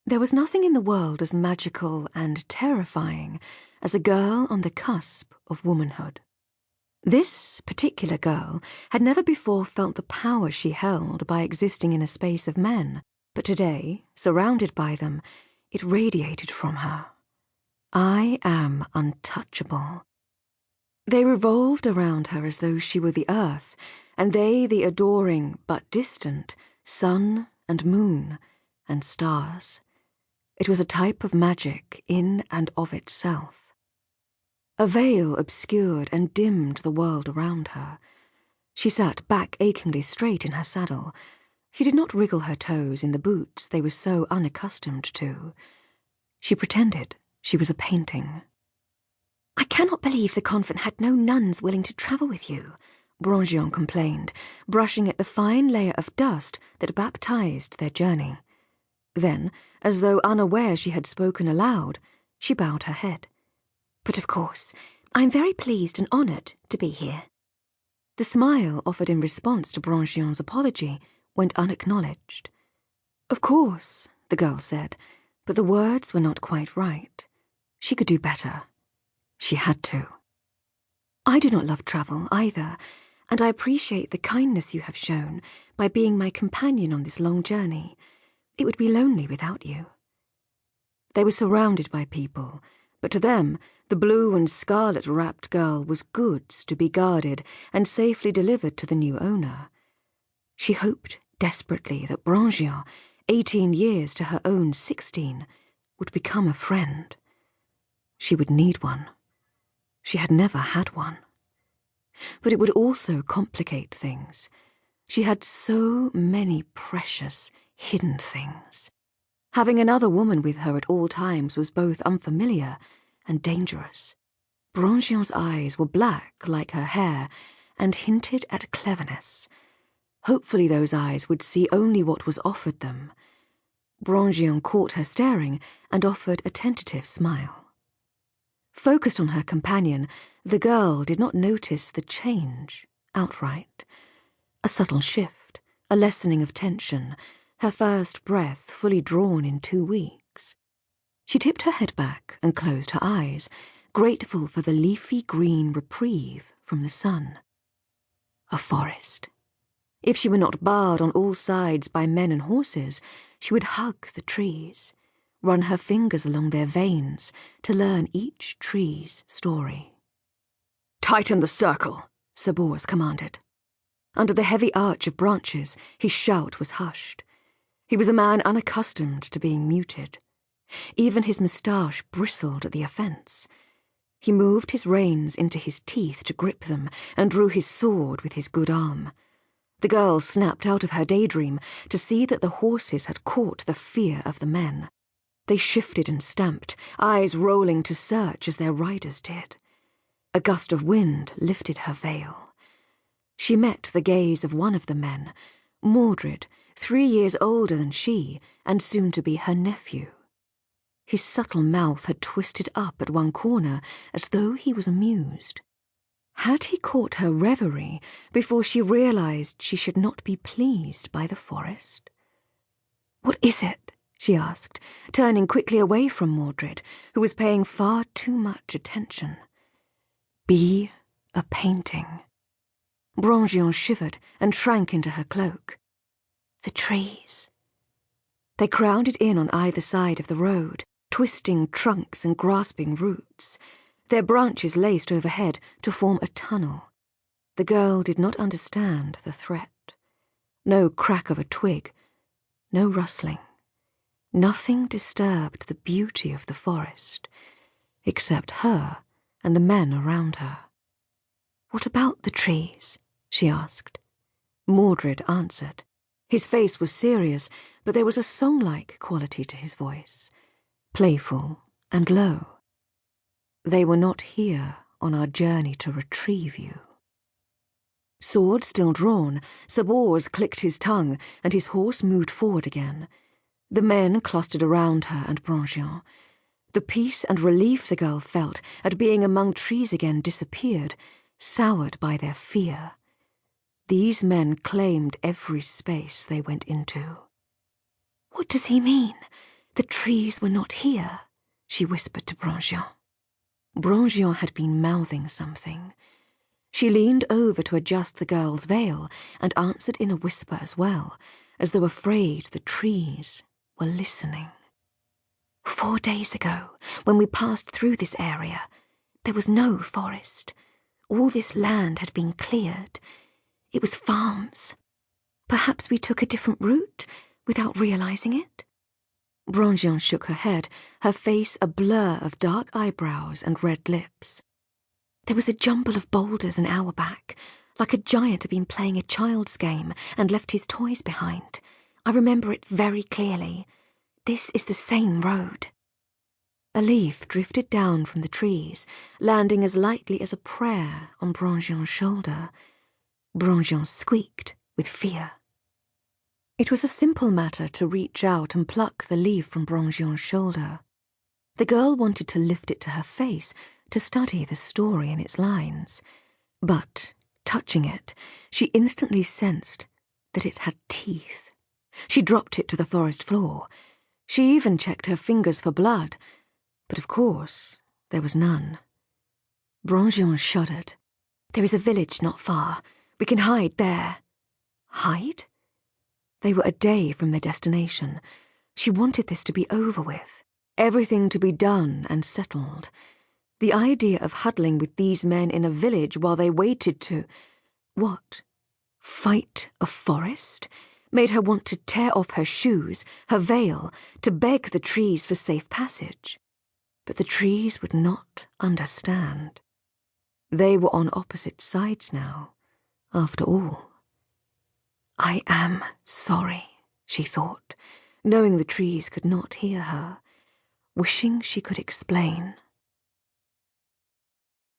There was nothing in the world as magical and terrifying as a girl on the cusp of womanhood. This particular girl had never before felt the power she held by existing in a space of men, but today, surrounded by them, it radiated from her. I am untouchable. They revolved around her as though she were the earth, and they the adoring but distant sun and moon and stars. It was a type of magic in and of itself. A veil obscured and dimmed the world around her. She sat back achingly straight in her saddle. She did not wriggle her toes in the boots they were so unaccustomed to. She pretended she was a painting. "I cannot believe the convent had no nuns willing to travel with you," Brangien complained, brushing at the fine layer of dust that baptized their journey. Then, as though unaware she had spoken aloud, she bowed her head. "But of course, I am very pleased and honoured to be here." The smile offered in response to Brangien's apology went unacknowledged. "Of course," the girl said, but the words were not quite right. She could do better. She had to. "I do not love travel either, and I appreciate the kindness you have shown by being my companion on this long journey. It would be lonely without you." They were surrounded by people, but to them, the blue and scarlet-wrapped girl was goods to be guarded and safely delivered to the new owner. She hoped desperately that Brangien, 18 years to her own 16, would become a friend. She would need one. She had never had one. But it would also complicate things. She had so many precious, hidden things. Having another woman with her at all times was both unfamiliar and dangerous. Brangien's eyes were black like her hair and hinted at cleverness. Hopefully those eyes would see only what was offered them. Brangien caught her staring and offered a tentative smile. Focused on her companion, the girl did not notice the change outright. A subtle shift, a lessening of tension, her first breath fully drawn in 2 weeks. She tipped her head back and closed her eyes, grateful for the leafy green reprieve from the sun. A forest. If she were not barred on all sides by men and horses, she would hug the trees, run her fingers along their veins to learn each tree's story. "Tighten the circle," Sir Bors commanded. Under the heavy arch of branches, his shout was hushed. He was a man unaccustomed to being muted. Even his moustache bristled at the offence. He moved his reins into his teeth to grip them and drew his sword with his good arm. The girl snapped out of her daydream to see that the horses had caught the fear of the men. They shifted and stamped, eyes rolling to search as their riders did. A gust of wind lifted her veil. She met the gaze of one of the men, Mordred, 3 years older than she, and soon to be her nephew. His subtle mouth had twisted up at one corner as though he was amused. Had he caught her reverie before she realized she should not be pleased by the forest? "What is it?" she asked, turning quickly away from Mordred, who was paying far too much attention. "Be a painting." Brangien shivered and shrank into her cloak. "The trees." They crowded in on either side of the road, twisting trunks and grasping roots. Their branches laced overhead to form a tunnel. The girl did not understand the threat. No crack of a twig, no rustling. Nothing disturbed the beauty of the forest, except her and the men around her. "What about the trees?" she asked. Mordred answered. His face was serious, but there was a song-like quality to his voice, playful and low. "They were not here on our journey to retrieve you." Sword still drawn, Sir Bors clicked his tongue, and his horse moved forward again. The men clustered around her and Brangien. The peace and relief the girl felt at being among trees again disappeared, soured by their fear. These men claimed every space they went into. "What does he mean? The trees were not here, she whispered to Brangien. Brangien had been mouthing something. She leaned over to adjust the girl's veil and answered in a whisper as well, as though afraid the trees were listening. 4 days ago, when we passed through this area, there was no forest. All this land had been cleared. It was farms. Perhaps we took a different route without realizing it? Brangien shook her head, her face a blur of dark eyebrows and red lips. There was a jumble of boulders an hour back, like a giant had been playing a child's game and left his toys behind. I remember it very clearly. This is the same road. A leaf drifted down from the trees, landing as lightly as a prayer on Brangien's shoulder. Brangien squeaked with fear. It was a simple matter to reach out and pluck the leaf from Brangien's shoulder. The girl wanted to lift it to her face to study the story in its lines, but, touching it, she instantly sensed that it had teeth. She dropped it to the forest floor. She even checked her fingers for blood, but of course there was none. Brangien shuddered. There is a village not far. We can hide there. Hide? They were a day from their destination. She wanted this to be over with, everything to be done and settled. The idea of huddling with these men in a village while they waited to... what? Fight a forest? Made her want to tear off her shoes, her veil, to beg the trees for safe passage. But the trees would not understand. They were on opposite sides now, after all. I am sorry, she thought, knowing the trees could not hear her, wishing she could explain.